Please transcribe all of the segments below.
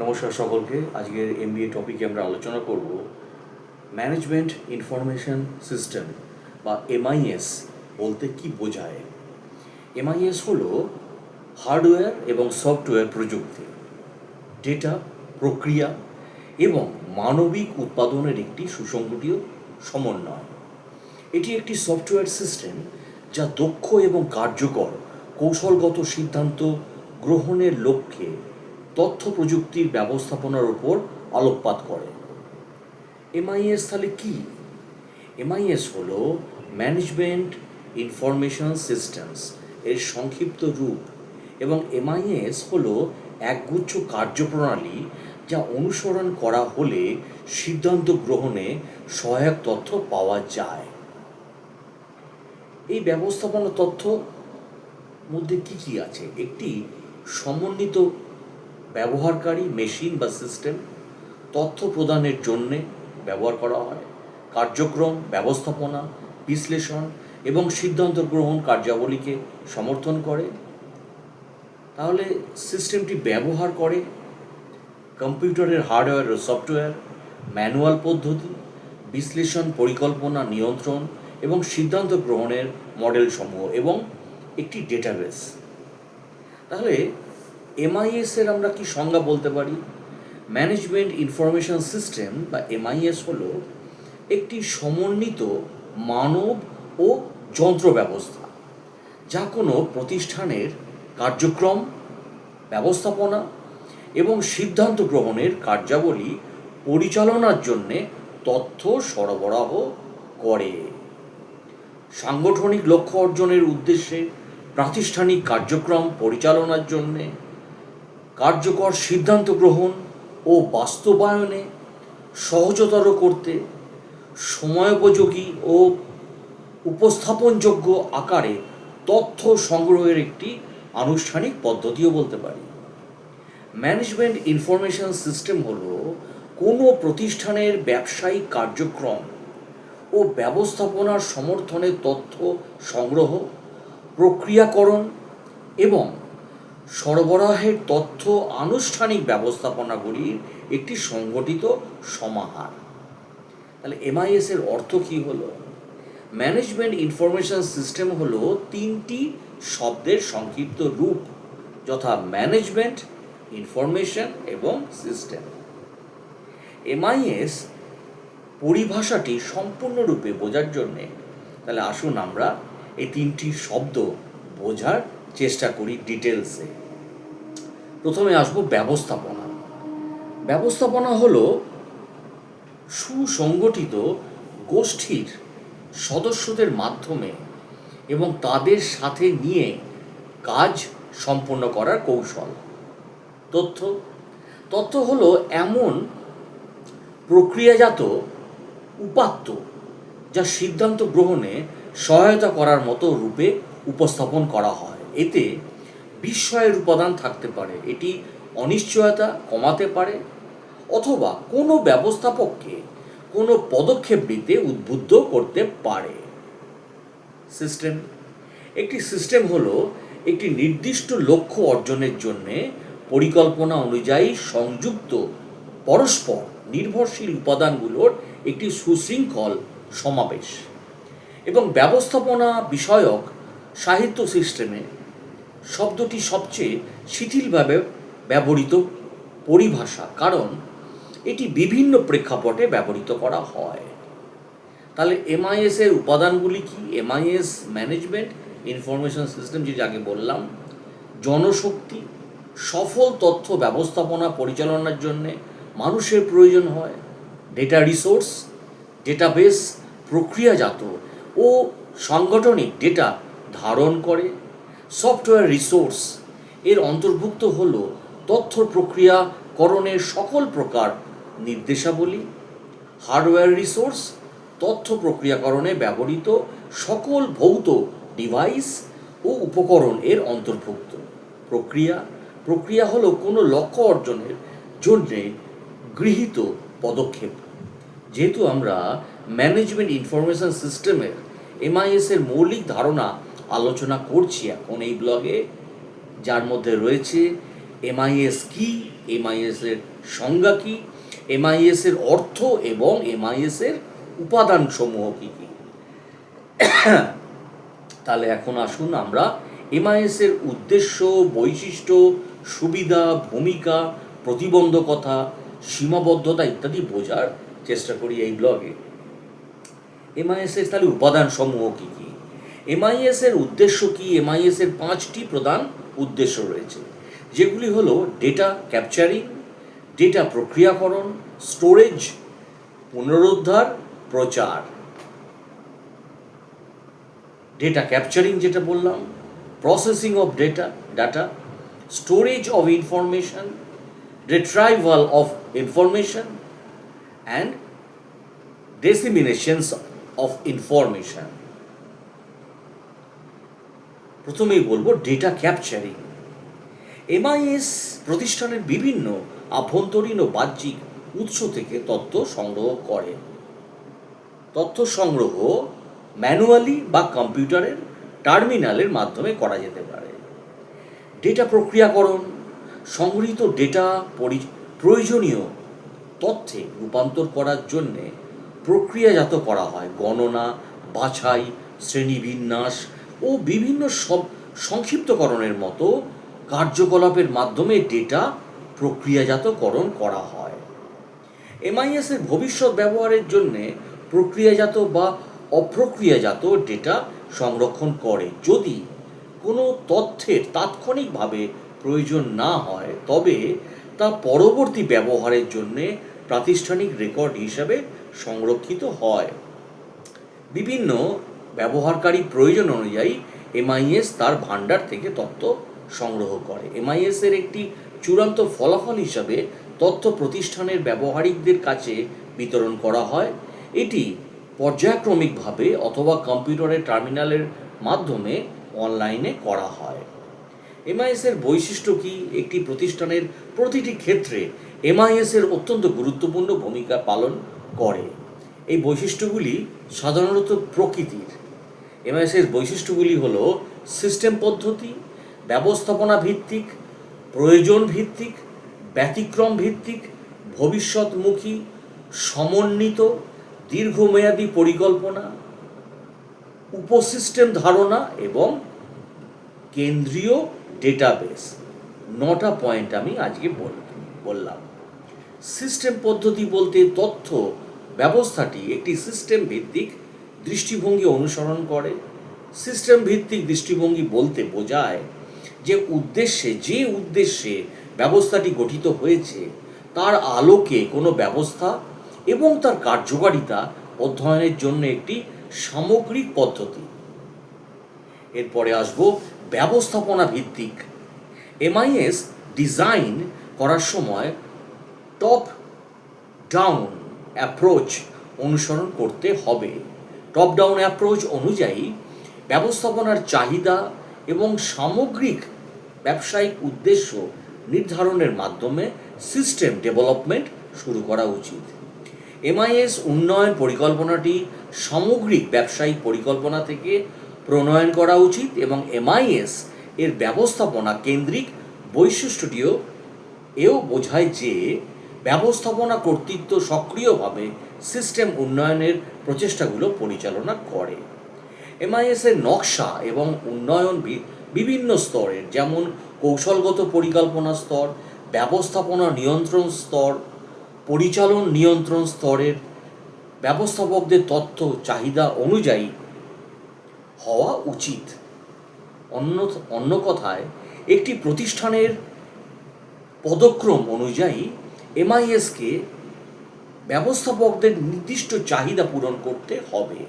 নমস্কার সকলকে। আজকের এমবিএ টপিকে আমরা আলোচনা করব ম্যানেজমেন্ট ইনফরমেশন সিস্টেম বা এমআইএস বলতে কি বোঝায়। এমআইএস হলো হার্ডওয়্যার এবং সফটওয়্যার প্রযুক্তি, ডেটা, প্রক্রিয়া এবং মানবিক উৎপাদনের একটি সুসংগঠিত সমন্বয়। এটি একটি সফটওয়্যার সিস্টেম যা দক্ষ এবং কার্যকর কৌশলগত সিদ্ধান্ত গ্রহণের লক্ষ্যে তথ্য প্রযুক্তির ব্যবস্থাপনার উপর আলোকপাত করে। এমআইএস তাহলে কি? এমআইএস হলো ম্যানেজমেন্ট ইনফরমেশন সিস্টেমস এর সংক্ষিপ্ত রূপ, এবং এমআইএস হলো একগুচ্ছ কার্যপ্রণালী যা অনুসরণ করা হলে সিদ্ধান্ত গ্রহণে সহায়ক তথ্য পাওয়া যায়। এই ব্যবস্থাপনা তথ্য মধ্যে কি কি আছে? একটি সমন্বিত ব্যবহারকারী মেশিন বা সিস্টেম তথ্য প্রদানের জন্যে ব্যবহার করা হয়। কার্যক্রম, ব্যবস্থাপনা, বিশ্লেষণ এবং সিদ্ধান্ত গ্রহণ কার্যাবলীকে সমর্থন করে। তাহলে সিস্টেমটি ব্যবহার করে কম্পিউটারের হার্ডওয়্যার ও সফটওয়্যার, ম্যানুয়াল পদ্ধতি, বিশ্লেষণ, পরিকল্পনা, নিয়ন্ত্রণ এবং সিদ্ধান্ত গ্রহণের মডেল সমূহ এবং একটি ডেটাবেস। তাহলে এমআইএসের আমরা কি সংজ্ঞা বলতে পারি? ম্যানেজমেন্ট ইনফরমেশন সিস্টেম বা এমআইএস হলো একটি সমন্বিত মানব ও যন্ত্র ব্যবস্থা যা কোনো প্রতিষ্ঠানের কার্যক্রম, ব্যবস্থাপনা এবং সিদ্ধান্ত গ্রহণের কার্যাবলী পরিচালনার জন্যে তথ্য সরবরাহ করে। সাংগঠনিক লক্ষ্য অর্জনের উদ্দেশ্যে প্রাতিষ্ঠানিক কার্যক্রম পরিচালনার জন্যে, কার্যকর সিদ্ধান্ত গ্রহণ ও বাস্তবায়নে সহজতর করতে, সময়োপযোগী ও উপস্থাপনযোগ্য আকারে তথ্য সংগ্রহের একটি আনুষ্ঠানিক পদ্ধতিও বলতে পারি। ম্যানেজমেন্ট ইনফরমেশন সিস্টেম হলো কোনো প্রতিষ্ঠানের ব্যবসায়িক কার্যক্রম ও ব্যবস্থাপনার সমর্থনে তথ্য সংগ্রহ, প্রক্রিয়াকরণ এবং সরবরাহের তথ্য আনুষ্ঠানিক ব্যবস্থাপনাগুলির একটি সংগঠিত সমাহার। তাহলে এমআইএস এর অর্থ কী হলো? ম্যানেজমেন্ট ইনফরমেশন সিস্টেম হলো তিনটি শব্দের সংক্ষিপ্ত রূপ, যথা ম্যানেজমেন্ট, ইনফরমেশন এবং সিস্টেম। এমআইএস পরিভাষাটি সম্পূর্ণরূপে বোঝার জন্যে তাহলে আসুন আমরা এই তিনটি শব্দ বোঝার চেষ্টা করি ডিটেলসে। প্রথমে আসবো ব্যবস্থাপনা। ব্যবস্থাপনা হলো সুসংগঠিত গোষ্ঠীর সদস্যদের মাধ্যমে এবং তাদের সাথে নিয়ে কাজ সম্পন্ন করার কৌশল। তথ্য হলো এমন প্রক্রিয়াজাত উপাত্ত যা সিদ্ধান্ত গ্রহণে সহায়তা করার মতো রূপে উপস্থাপন করা হয়। এতে বিস্ময়ের উপাদান থাকতে পারে, এটি অনিশ্চয়তা কমাতে পারে অথবা কোনো ব্যবস্থাপককে কোনো পদক্ষেপ নিতে উদ্বুদ্ধ করতে পারে। সিস্টেম। একটি সিস্টেম হলো একটি নির্দিষ্ট লক্ষ্য অর্জনের জন্যে পরিকল্পনা অনুযায়ী সংযুক্ত পরস্পর নির্ভরশীল উপাদানগুলোর একটি সুশৃঙ্খল সমাবেশ। এবং ব্যবস্থাপনা বিষয়ক সাহিত্য সিস্টেমে শব্দটি সবচেয়ে শিথিলভাবে ব্যবহৃত পরিভাষা, কারণ এটি বিভিন্ন প্রেক্ষাপটে ব্যবহৃত করা হয়। তাহলে এমআইএস এর উপাদানগুলি কি? এমআইএস ম্যানেজমেন্ট ইনফরমেশন সিস্টেম, যেটা আগে বললাম। জনশক্তি। সফল তথ্য ব্যবস্থাপনা পরিচালনার জন্যে মানুষের প্রয়োজন হয়। ডেটা রিসোর্স, ডেটাবেস প্রক্রিয়াজাত ও সাংগঠনিক ডেটা ধারণ করে। সফটওয়্যার রিসোর্স এর অন্তর্ভুক্ত হল তথ্য প্রক্রিয়াকরণের সকল প্রকার নির্দেশাবলী। হার্ডওয়্যার রিসোর্স তথ্য প্রক্রিয়াকরণে ব্যবহৃত সকল ভৌত ডিভাইস ও উপকরণ এর অন্তর্ভুক্ত। প্রক্রিয়া হলো কোনো লক্ষ্য অর্জনের জন্যে গৃহীত পদক্ষেপ। যেহেতু আমরা ম্যানেজমেন্ট ইনফরমেশন সিস্টেমের এমআইএস এর মৌলিক ধারণা আলোচনা করছি এখন এই ব্লগে, যার মধ্যে রয়েছে এমআইএস কি, এমআইএস এর সংজ্ঞা কি, এমআইএস এর অর্থ এবং এমআইএস এর উপাদান সমূহ কি কি। তাহলে এখন আসুন আমরা এমআইএস এর উদ্দেশ্য, বৈশিষ্ট্য, সুবিধা, ভূমিকা, প্রতিবন্ধকতা, সীমাবদ্ধতা ইত্যাদি বোঝার চেষ্টা করি এই ব্লগে। এমআইএস এর তাহলে উপাদান সমূহ কি কি। এমআইএস এর উদ্দেশ্য কি? এমআইএস এর 5টি প্রধান উদ্দেশ্য রয়েছে, যেগুলি হলো ডেটা ক্যাপচারিং, ডেটা প্রক্রিয়াকরণ, স্টোরেজ, পুনরুদ্ধার, প্রচার। ডেটা ক্যাপচারিং যেটা বললাম, processing of data, storage of information, retrieval of information and disseminations of information। প্রথমেই বলবো ডেটা ক্যাপচারিং। এমআইএস প্রতিষ্ঠানের বিভিন্ন আভ্যন্তরীণ ও বাহ্যিক উৎস থেকে তথ্য সংগ্রহ করে। তথ্য সংগ্রহ ম্যানুয়ালি বা কম্পিউটারের টার্মিনালের মাধ্যমে করা যেতে পারে। ডেটা প্রক্রিয়াকরণ, সংগৃহীত ডেটা প্রয়োজনীয় তথ্যে রূপান্তর করার জন্যে প্রক্রিয়াজাত করা হয়। গণনা, বাছাই, শ্রেণীবিন্যাস ও বিভিন্ন সংক্ষিপ্তকরণের মতো কার্যকলাপের মাধ্যমে ডেটা প্রক্রিয়াজাতকরণ করা হয়। এমআইএস এর ভবিষ্যৎ ব্যবহারের জন্যে প্রক্রিয়াজাত বা অপ্রক্রিয়াজাত ডেটা সংরক্ষণ করে। যদি কোনো তথ্যের তাৎক্ষণিকভাবে প্রয়োজন না হয়, তবে তা পরবর্তী ব্যবহারের জন্যে প্রাতিষ্ঠানিক রেকর্ড হিসাবে সংরক্ষিত হয়। বিভিন্ন ব্যবহারকারী প্রয়োজন অনুযায়ী এমআইএস তার ভাণ্ডার থেকে তথ্য সংগ্রহ করে। এমআইএস এর একটি চূড়ান্ত ফলাফল হিসাবে তথ্য প্রতিষ্ঠানের ব্যবহারিকদের কাছে বিতরণ করা হয়। এটি পর্যায়ক্রমিকভাবে অথবা কম্পিউটারের টার্মিনালের মাধ্যমে অনলাইনে করা হয়। এমআইএস এর বৈশিষ্ট্য কি? একটি প্রতিষ্ঠানের প্রতিটি ক্ষেত্রে এমআইএস এর অত্যন্ত গুরুত্বপূর্ণ ভূমিকা পালন করে। এই বৈশিষ্ট্যগুলি সাধারণত প্রকৃতির। এমআইএস এর বৈশিষ্ট্যগুলি হল সিস্টেম পদ্ধতি, ব্যবস্থাপনা ভিত্তিক, প্রয়োজন ভিত্তিক, ব্যতিক্রম ভিত্তিক, ভবিষ্যৎমুখী, সমন্বিত, দীর্ঘমেয়াদী পরিকল্পনা, উপসিস্টেম ধারণা এবং কেন্দ্রীয় ডেটাবেস। 9টা পয়েন্ট আমি আজকে বললাম। সিস্টেম পদ্ধতি বলতে তথ্য ব্যবস্থাটি একটি সিস্টেম ভিত্তিক দৃষ্টিভঙ্গি অনুসরণ করে। সিস্টেম ভিত্তিক দৃষ্টিভঙ্গি বলতে বোঝায় যে উদ্দেশ্যে ব্যবস্থাটি গঠিত হয়েছে তার আলোকে কোনো ব্যবস্থা এবং তার কার্যকারিতা অধ্যয়নের জন্য একটি সামগ্রিক পদ্ধতি। এরপরে আসবো ব্যবস্থাপনা ভিত্তিক। এমআইএস ডিজাইন করার সময় টপ ডাউন অ্যাপ্রোচ অনুসরণ করতে হবে। টপ ডাউন অ্যাপ্রোচ অনুযায়ী ব্যবস্থাপনার চাহিদা এবং সামগ্রিক ব্যবসায়িক উদ্দেশ্য নির্ধারণের মাধ্যমে সিস্টেম ডেভেলপমেন্ট শুরু করা উচিত। এমআইএস উন্নয়ন পরিকল্পনাটি সামগ্রিক ব্যবসায়িক পরিকল্পনা থেকে প্রণয়ন করা উচিত এবং এমআইএস এর ব্যবস্থাপনা কেন্দ্রিক বৈশিষ্ট্যটিও বোঝায় যে ব্যবস্থাপনা কর্তৃত্ব সক্রিয়ভাবে সিস্টেম উন্নয়নের প্রচেষ্টাগুলো পরিচালনা করে। এমআইএস এর নকশা এবং উন্নয়ন বিভিন্ন স্তরের, যেমন কৌশলগত পরিকল্পনা স্তর, ব্যবস্থাপনা নিয়ন্ত্রণ স্তর, পরিচালন নিয়ন্ত্রণ স্তরের ব্যবস্থাপকদের তথ্য চাহিদা অনুযায়ী হওয়া উচিত। অন্য কথায়, একটি প্রতিষ্ঠানের পদক্রম অনুযায়ী এমআইএসকে ব্যবস্থাপকদের নির্দিষ্ট চাহিদা পূরণ করতে হবে।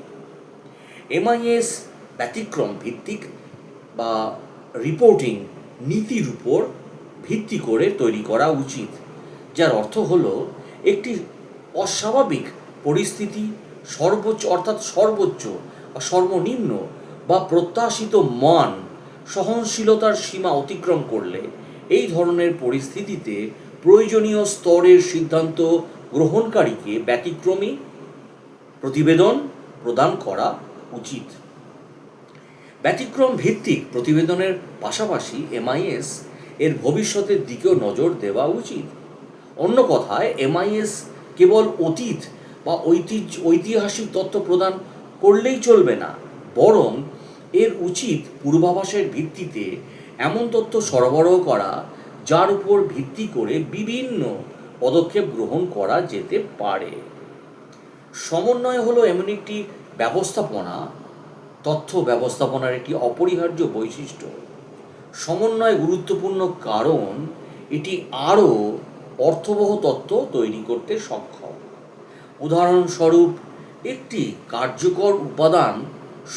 এমআইএস ব্যতিক্রম ভিত্তিক বা রিপোর্টিং নীতির উপর ভিত্তি করে তৈরি করা উচিত, যার অর্থ হলো একটি অস্বাভাবিক পরিস্থিতি সর্বোচ্চ বা সর্বনিম্ন বা প্রত্যাশিত মান সহনশীলতার সীমা অতিক্রম করলে এই ধরনের পরিস্থিতিতে প্রয়োজনীয় স্তরের সিদ্ধান্ত গ্রহণকারীকে ব্যতিক্রমী প্রতিবেদন প্রদান করা উচিত। ব্যতিক্রম ভিত্তিক প্রতিবেদনের পাশাপাশি এমআইএস এর ভবিষ্যতের দিকেও নজর দেওয়া উচিত। অন্য কথায় এমআইএস কেবল অতীত বা ঐতিহাসিক তথ্য প্রদান করলেই চলবে না, বরং এর উচিত পূর্বাভাসের ভিত্তিতে এমন তথ্য সরবরাহ করা যার উপর ভিত্তি করে বিভিন্ন পদক্ষেপ গ্রহণ করা যেতে পারে। সমন্বয় হলো এমন একটি ব্যবস্থাপনা, তথ্য ব্যবস্থাপনার একটি অপরিহার্য বৈশিষ্ট্য। সমন্বয় গুরুত্বপূর্ণ কারণ এটি আরও অর্থবহ তথ্য তৈরি করতে সক্ষম। উদাহরণস্বরূপ, একটি কার্যকর উপাদান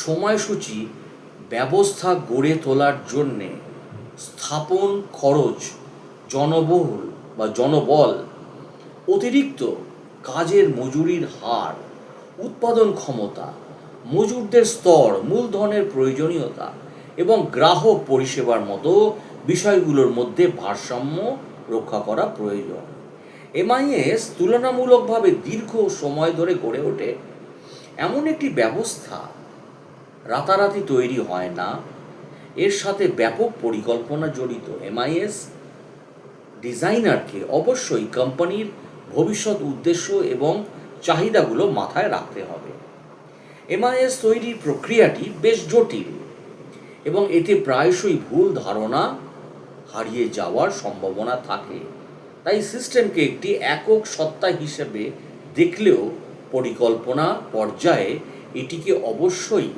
সময়সূচি ব্যবস্থা গড়ে তোলার জন্যে স্থাপন খরচ, জনবহুল বা জনবল, অতিরিক্ত কাজের মজুরির হার, উৎপাদন ক্ষমতা, মজুরদের স্তর, মূলধনের প্রয়োজনীয়তা এবং গ্রাহক পরিষেবার মতো বিষয়গুলোর মধ্যে ভারসাম্য রক্ষা করা প্রয়োজন। এমআইএস তুলনামূলকভাবে দীর্ঘ সময় ধরে গড়ে ওঠে। এমন একটি ব্যবস্থা রাতারাতি তৈরি হয় না, এর সাথে ব্যাপক পরিকল্পনা জড়িত। এমআইএস ডিজাইনারকে অবশ্যই কোম্পানির ভবিষ্যৎ উদ্দেশ্য এবং চাহিদাগুলো মাথায় রাখতে হবে। এমআইএস তৈরির প্রক্রিয়াটি বেশ জটিল এবং এতে প্রায়শই ভুল ধারণা হারিয়ে যাওয়ার সম্ভাবনা থাকে। তাই সিস্টেমকে একটি একক সত্তা হিসেবে দেখলেও পরিকল্পনা পর্যায়ে এটিকে অবশ্যই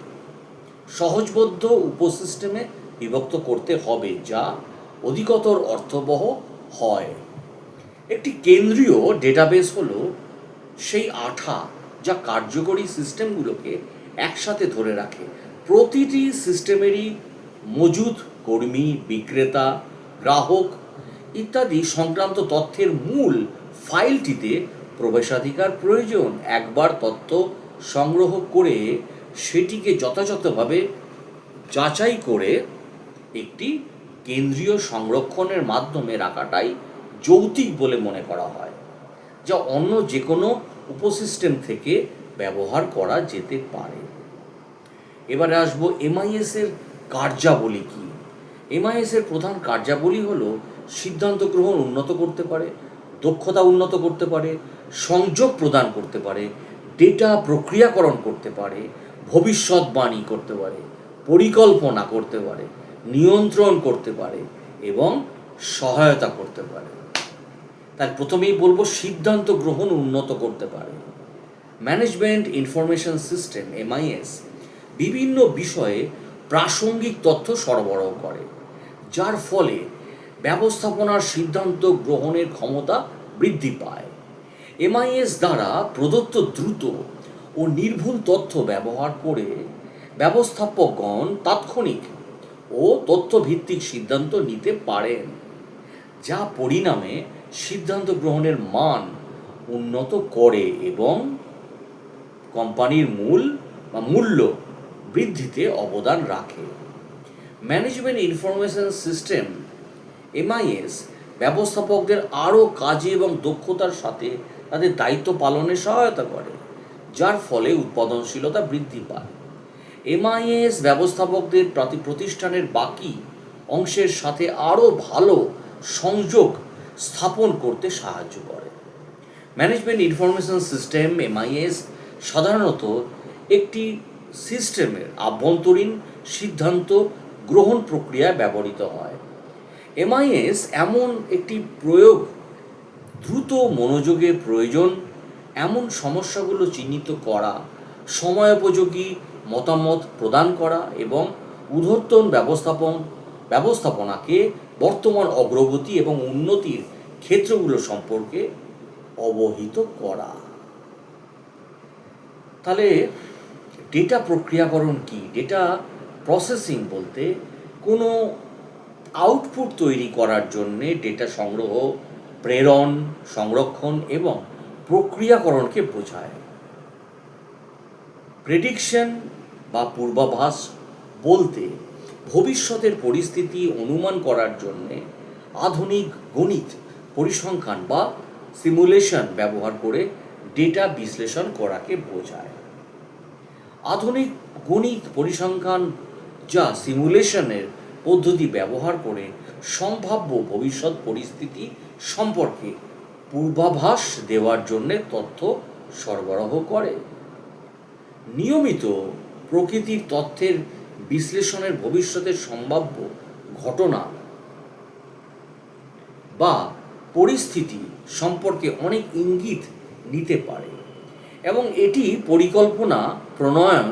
সহজবদ্ধ উপসিস্টেমে বিভক্ত করতে হবে, যা অধিকতর অর্থবহ হয়। একটি কেন্দ্রীয় ডেটাবেস হলো সেই আঠা যা কার্যকরী সিস্টেমগুলোকে একসাথে ধরে রাখে। প্রতিটি সিস্টেমেরই মজুদ কর্মী, বিক্রেতা, গ্রাহক ইত্যাদি সংক্রান্ত তথ্যের মূল ফাইলটিতে প্রবেশাধিকার প্রয়োজন। একবার তথ্য সংগ্রহ করে সেটিকে যথাযথভাবে যাচাই করে একটি কেন্দ্রীয় সংরক্ষণের মাধ্যমে রাখাটাই যৌক্তিক বলে মনে করা হয়, যা অন্য যে কোনো উপসিস্টেম থেকে ব্যবহার করা যেতে পারে। এবারে আসবো এমআইএসের কার্যাবলী কী। এমআইএসের প্রধান কার্যাবলী হলো সিদ্ধান্ত গ্রহণ উন্নত করতে পারে, দক্ষতা উন্নত করতে পারে, সংযোগ প্রদান করতে পারে, ডেটা প্রক্রিয়াকরণ করতে পারে, ভবিষ্যৎবাণী করতে পারে, পরিকল্পনা করতে পারে, নিয়ন্ত্রণ করতে পারে এবং সহায়তা করতে পারে। তাই প্রথমেই বলবো সিদ্ধান্ত গ্রহণ উন্নত করতে পারে। ম্যানেজমেন্ট ইনফরমেশন সিস্টেম এমআইএস বিভিন্ন বিষয়ে প্রাসঙ্গিক তথ্য সরবরাহ করে, যার ফলে ব্যবস্থাপনার সিদ্ধান্ত গ্রহণের ক্ষমতা বৃদ্ধি পায়। এমআইএস দ্বারা প্রদত্ত দ্রুত ও নির্ভুল তথ্য ব্যবহার করে ব্যবস্থাপকগণ তাৎক্ষণিক ও তথ্যভিত্তিক সিদ্ধান্ত নিতে পারেন, যা পরিণামে সিদ্ধান্ত গ্রহণের মান উন্নত করে এবং কোম্পানির মূল্য বৃদ্ধিতে অবদান রাখে। ম্যানেজমেন্ট ইনফরমেশন সিস্টেম এমআইএস ব্যবস্থাপকদের আরও কাজে এবং দক্ষতার সাথে তাদের দায়িত্ব পালনে সহায়তা করে, যার ফলে উৎপাদনশীলতা বৃদ্ধি পায়। এমআইএস ব্যবস্থাপকদের প্রতিষ্ঠানের বাকি অংশের সাথে আরও ভালো সংযোগ স্থাপন করতে সাহায্য করে। ম্যানেজমেন্ট ইনফরমেশন সিস্টেম এমআইএস সাধারণত একটি সিস্টেমের আভ্যন্তরীণ সিদ্ধান্ত গ্রহণ প্রক্রিয়ায় ব্যবহৃত হয়। এমআইএস এমন একটি প্রয়োগ দ্রুত মনোযোগের প্রয়োজন এমন সমস্যাগুলো চিহ্নিত করা, সময়োপযোগী মতামত প্রদান করা এবং ঊর্ধ্বতন ব্যবস্থাপনাকে বর্তমান অগ্রগতি এবং উন্নতির ক্ষেত্রগুলো সম্পর্কে অবহিত করা। তাহলে ডেটা প্রক্রিয়াকরণ কি? ডেটা প্রসেসিং বলতে কোনো আউটপুট তৈরি করার জন্যে ডেটা সংগ্রহ, প্রেরণ, সংরক্ষণ এবং প্রক্রিয়াকরণকে বোঝায়। প্রেডিকশন বা পূর্বাভাস বলতে ভবিষ্যতের পরিস্থিতি অনুমান করার জন্যে আধুনিক গণিত, পরিসংখ্যান বা সিমুলেশন ব্যবহার করে ডেটা বিশ্লেষণ করাকে বোঝায়। আধুনিক গণিত পরিসংখ্যান যা সিমুলেশনের পদ্ধতি ব্যবহার করে সম্ভাব্য ভবিষ্যৎ পরিস্থিতি সম্পর্কে পূর্বাভাস দেওয়ার জন্যে তথ্য সরবরাহ করে। নিয়মিত প্রকৃতির তথ্যের বিশ্লেষণের ভবিষ্যতের সম্ভাব্য ঘটনা বা পরিস্থিতি সম্পর্কে অনেক ইঙ্গিত নিতে পারে এবং এটি পরিকল্পনা প্রণয়ন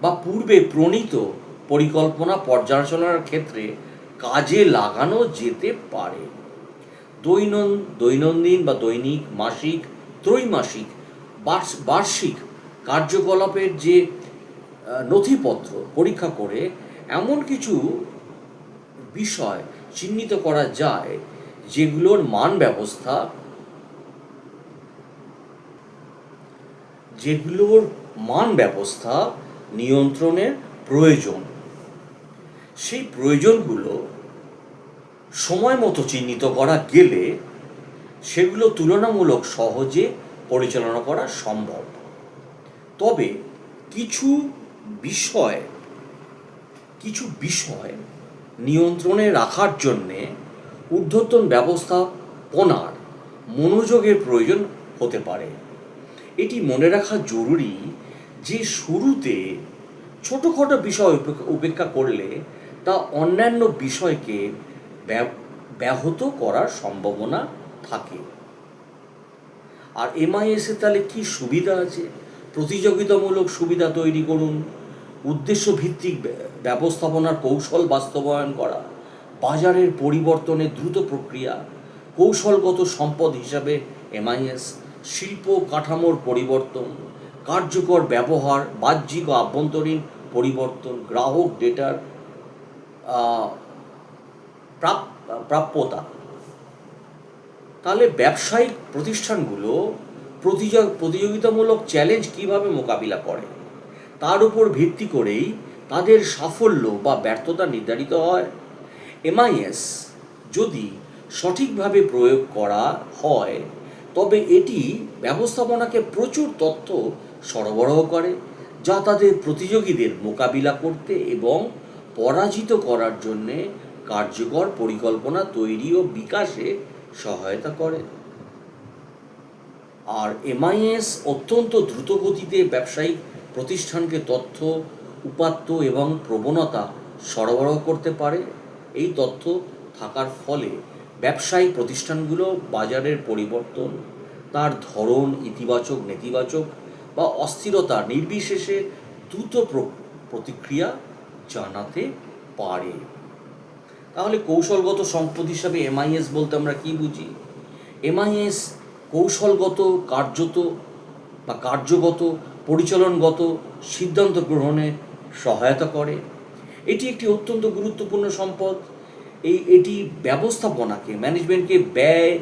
বা পূর্বে প্রণীত পরিকল্পনা পর্যালোচনার ক্ষেত্রে কাজে লাগানো যেতে পারে। দৈনন্দিন বা দৈনিক, মাসিক, ত্রৈমাসিক, বার্ষিক কার্যকলাপের যে নথিপত্র পরীক্ষা করে এমন কিছু বিষয় চিহ্নিত করা যায় যেগুলোর মান ব্যবস্থা নিয়ন্ত্রণের প্রয়োজন। সেই প্রয়োজনগুলো সময় মতো চিহ্নিত করা গেলে সেগুলো তুলনামূলক সহজে পরিচালনা করা সম্ভব। তবে কিছু বিষয় নিয়ন্ত্রণে রাখার জন্যে ঊর্ধ্বতন ব্যবস্থাপনার মনোযোগের প্রয়োজন হতে পারে। এটি মনে রাখা জরুরি যে শুরুতে ছোটোখাটো বিষয় উপেক্ষা করলে তা অন্যান্য বিষয়কে ব্যাহত করার সম্ভাবনা থাকে। আর এমআইএসে তাহলে কী সুবিধা আছে? প্রতিযোগিতামূলক সুবিধা তৈরি করুন, উদ্দেশ্য ভিত্তিক ব্যবস্থাপনার কৌশল বাস্তবায়ন করা, বাজারের পরিবর্তনের দ্রুত প্রক্রিয়া, কৌশলগত সম্পদ হিসাবে এমআইএস, শিল্প কাঠামোর পরিবর্তন, কার্যকর ব্যবহার, বাহ্যিক ও আভ্যন্তরীণ পরিবর্তন, গ্রাহক ডেটার প্রাপ্যতা। তাহলে ব্যবসায়িক প্রতিষ্ঠানগুলো প্রতিযোগিতামূলক চ্যালেঞ্জ কিভাবে মোকাবিলা করে তার উপর ভিত্তি করেই তাদের সাফল্য বা ব্যর্থতা নির্ধারিত হয়। এমআইএস যদি সঠিকভাবে প্রয়োগ করা হয় তবে এটি ব্যবস্থাপনাকে প্রচুর তথ্য সরবরাহ করে যা তাদের প্রতিযোগীদের মোকাবিলা করতে এবং পরাজিত করার জন্যে কার্যকর পরিকল্পনা তৈরি ও বিকাশে সহায়তা করে। আর এমআইএস অত্যন্ত দ্রুতগতিতে ব্যবসায়িক প্রতিষ্ঠানকে তথ্য, উপাত্ত এবং প্রবণতা সরবরাহ করতে পারে। এই তথ্য থাকার ফলে ব্যবসায়িক প্রতিষ্ঠানগুলো বাজারের পরিবর্তন, তার ধরন, ইতিবাচক, নেতিবাচক বা অস্থিরতা নির্বিশেষে দ্রুত প্রতিক্রিয়া জানাতে পারে। তাহলে কৌশলগত সম্পদ হিসাবে এমআইএস বলতে আমরা কি বুঝি? এমআইএস কৌশলগত, কার্যগত, পরিচালনগত সিদ্ধান্ত গ্রহণে সহায়তা করে। এটি একটি অত্যন্ত গুরুত্বপূর্ণ সম্পদ। এটি ব্যবস্থাপনাকে, ম্যানেজমেন্টকে ব্যয়,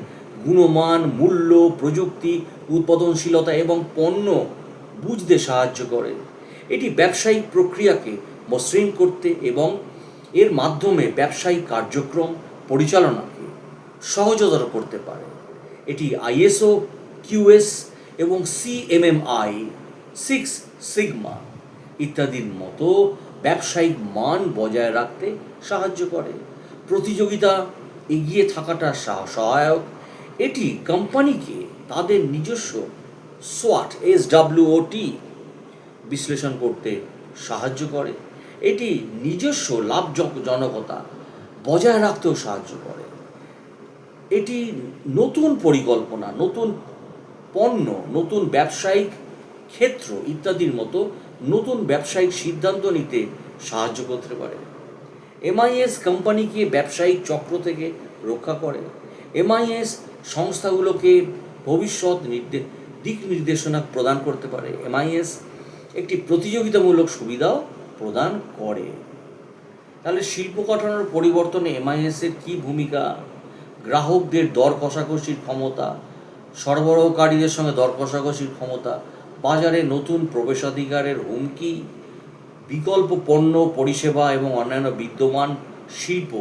গুণমান, মূল্য, প্রযুক্তি, উৎপাদনশীলতা এবং পণ্য বুঝতে সাহায্য করে। এটি ব্যবসায়িক প্রক্রিয়াকে মসৃণ করতে এবং এর মাধ্যমে ব্যবসায়িক কার্যক্রম পরিচালনাকে সহজতর করতে পারে। এটি আইএসও, কিউএস এবং সিএমএমআই, 6 সিগমা ইত্যাদির মতো ব্যবসায়িক মান বজায় রাখতে সাহায্য করে। প্রতিযোগিতা এগিয়ে থাকাটা সহায়ক। এটি কোম্পানিকে তাদের নিজস্ব SWOT বিশ্লেষণ করতে সাহায্য করে। এটি নিজস্ব লাভজনকতা বজায় রাখতেও সাহায্য করে। এটি নতুন পরিকল্পনা, নতুন পণ্য, নতুন ব্যবসায়িক ক্ষেত্র ইত্যাদির মতো নতুন ব্যবসায়িক সিদ্ধান্ত নিতে সাহায্য করতে পারে। এমআইএস কোম্পানিকে ব্যবসায়িক চক্র থেকে রক্ষা করে। এমআইএস সংস্থাগুলোকে ভবিষ্যৎ দিক নির্দেশনা প্রদান করতে পারে। এমআইএস একটি প্রতিযোগিতামূলক সুবিধাও প্রদান করে। তাহলে শিল্প কাঠামোর পরিবর্তনে এমআইএসের কী ভূমিকা? গ্রাহকদের দর কষাকষির ক্ষমতা, সরবরাহকারীদের সঙ্গে দর কষাকষির ক্ষমতা, বাজারে নতুন প্রবেশাধিকারের হুমকি, বিকল্প পণ্য, পরিষেবা এবং অন্যান্য বিদ্যমান শিল্প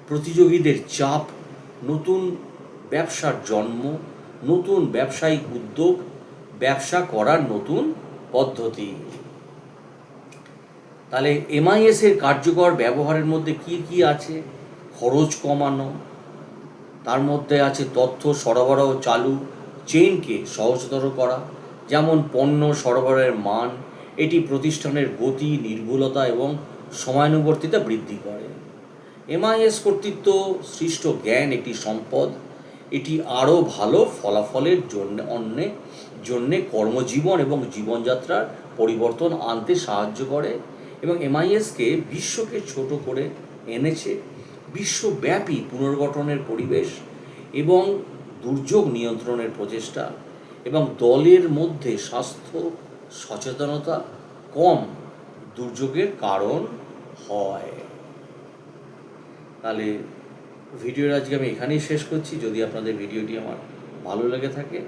প্রতিযোগীদের চাপ, নতুন ব্যবসার জন্ম, নতুন ব্যবসায়িক উদ্যোগ, ব্যবসা করার নতুন পদ্ধতি। তাহলে এমআইএস এর কার্যকর ব্যবহারের মধ্যে কি কি আছে? খরচ কমানো, তার মধ্যে আছে তথ্য সরবরাহ চালু চেইনকে সহজতর করা, যেমন পণ্য সরবরাহের মান, এটি প্রতিষ্ঠানের গতি, নির্ভুলতা এবং সময়ানুবর্তিতা বৃদ্ধি করে। এমআইএস কর্তৃত্ব সৃষ্ট জ্ঞান একটি সম্পদ, এটি আরও ভালো ফলাফলের জন্যে কর্মজীবন এবং জীবনযাত্রার পরিবর্তন আনতে সাহায্য করে এবং এমআইএসকে বিশ্বকে ছোট করে এনেছে। বিশ্বব্যাপী পুনর্গঠনের পরিবেশ এবং দুর্যোগ নিয়ন্ত্রণের প্রচেষ্টা এবং দলের মধ্যে স্বাস্থ্য সচেতনতা কম দুর্যোগের কারণ হয়। তাহলে ভিডিওর আজকে আমি এখানেই শেষ করছি। যদি আপনাদের ভিডিওটি আমার ভালো লেগে থাকে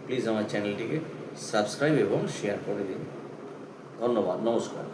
প্লিজ আমার চ্যানেলটিকে সাবস্ক্রাইব এবং শেয়ার করে দিন। ধন্যবাদ, নমস্কার।